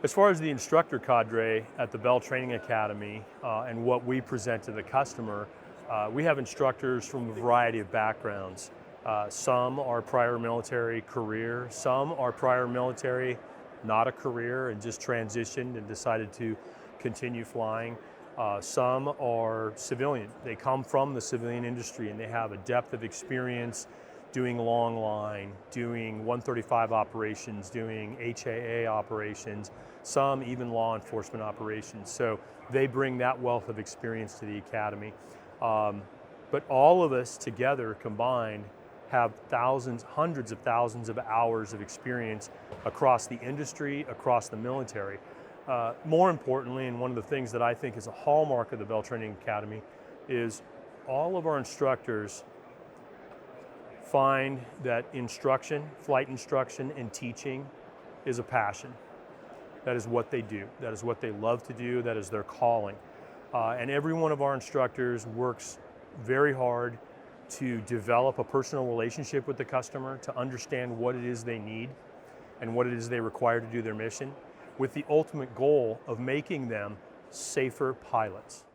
As far as the instructor cadre at the Bell Training Academy and what we present to the customer, we have instructors from a variety of backgrounds. Some are prior military career, some are prior military, not a career, and just transitioned and decided to continue flying. Some are civilian. They come from the civilian industry and they have a depth of experience doing long line, doing 135 operations, doing HAA operations, some even law enforcement operations. So they bring that wealth of experience to the academy. But all of us together combined have thousands, hundreds of thousands of hours of experience across the industry, across the military. More importantly, and one of the things that I think is a hallmark of the Bell Training Academy, is all of our instructors find that instruction, flight instruction and teaching is a passion. That is what they do. That is what they love to do. That is their calling. And every one of our instructors works very hard to develop a personal relationship with the customer, to understand what it is they need and what it is they require to do their mission, with the ultimate goal of making them safer pilots.